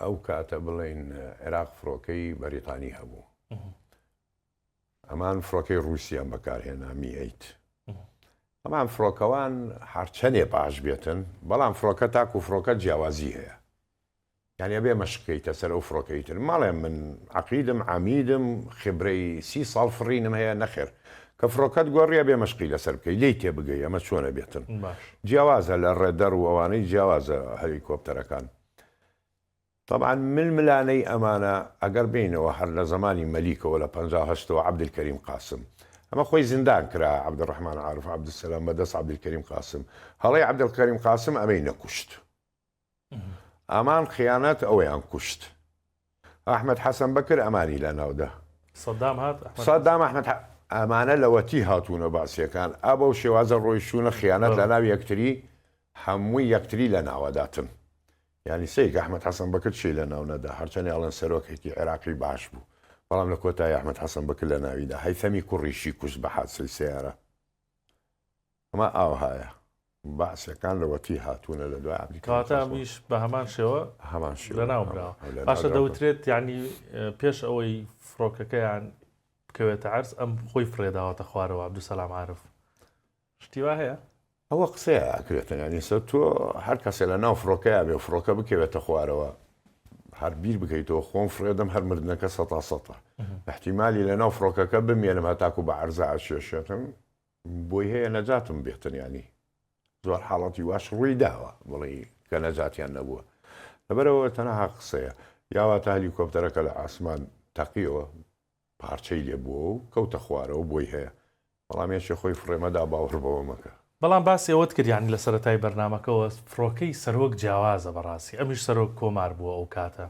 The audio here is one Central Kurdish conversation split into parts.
ئەو کاتە بڵێن عێراق فڕۆکەی بەریتانی هەبوو. ئەمان فڕۆکەی رووسیان بەکارهێنا میئەیت. ئەمان فڕۆکەوان هەرچەندێ باش بێتن، بەڵام فڕۆکە تاکو فڕۆکە جیاوازی هەیە. یعنی ئەبێ مەشقیتە سەر ئەو فڕۆکەیتر. ماڵێ من عەقیدم، عەمیدم، خبرەی 30 ساڵ فڕینم هەیە نەخێر. کە فڕۆکەت گۆڕیە بێ مەشقی لەسەر بکەی، لێی تێبگەی ئەمە چۆنە بێتن. جیاوازە لە ڕێدەر و ئەوانەی جیاوازە هەلیکۆپتەرەکان. طبعا ململانەی ئەمانە ئەگەر بینەوە هەر لە زمانی مەلیکەوە لە 58ەوە عەبدولکەریم قاسم. ئەمە خۆی زیندان کرا عەبدوڕەحمان عارف عەبدولسەلام بەدەست عەبدولکەریم قاسم. هەڵەی عەبدولکەریم قاسم ئەمەی نەکوشت. ئەمان خیانەت ئەوەیان کوشت. ئەحمەد حەسەن بەکر ئەمانی لەناودا. سەدام ئەحمەد ئەمانە لەوەتی هاتوونە باسیەکان. ئابە و شێوازە ڕۆیشتوونە خیانەت لە ناو یەکتری، هەمووی یەکتری لە ناوەداتن. یعنی سەیک ئەحمەد حەسەن بەکر چی لە ناو نەدا، هەرچەندێ ئەڵەن سەرۆکێکی عێراقی باش بوو، بەڵام لە کۆتایی ئەحمەد حەسەن بەکر لە ناویدا هەیثەمی کوڕیشی کوشت بە حادسەی سەیارە. ئەمە ئاوهایە باسیەکان لەوەتی هاتوونە لە دوای عەبدولکەریمیش بە هەمان شێوە لەناوبراوە. باشە دەوترێت یعنی پێش ئەوەی فڕۆکەکەیان بکەوێتە عەرز ئەم خۆی فرێداوەتە خوارەوە عەبدولسەلام عارف. شتی وا هەیە؟ ئەوە قسەیە ئەکرێتن، ینی سەر تۆ هەر کەسێ لە ناو فڕۆکەیە بێ فڕۆکە بکەوێتە خوارەوە، هەر بیر بکەیتەوە خۆم فرێدەم هەر مردنەکە سەتا سەتا. احتیمالی لە ناو فڕۆکەکە بمێنم هەتاکو بە عەرزە ئەشێشێتم، بۆی هەیە نەجاتم بێتن. ینی زۆر حاڵەتی واش ڕووی داوە بڵێ کە نەجاتیان نەبووە. لەبەرەوە تەنها قسەیە یاواتە هەلیکۆپتەرەکە لە ئاسمان تەقیەوە پارچەی لێبووە و کەوتە خوارەوە بۆی هەیە، بەڵام هێچی خۆی فڕێمەدا باوەڕ بەوە مەکە. بەڵام باسی ئەوەت کردیانی لە سەرەتای بەرنامەکەەوە فڕۆکەی سەرۆک جیاوازە بەڕاستی، ئەمیش سەرۆک کۆمار بووە ئەو کاتە.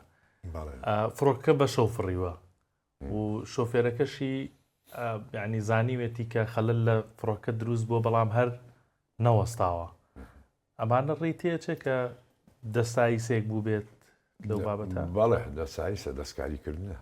فڕۆکەکە بە شەو فڕیوە و شۆفێرەکەشی یعنی زانیوێتی کە خەلل لە فڕۆکە دروست بووە بەڵام هەر نەوەستاوە. ئەمانە ڕێی تێچێت کە دەستایی سێک بوو بێت لەو بابەتە؟ بەڵێ دەستاییسە دەستکاریکردنە.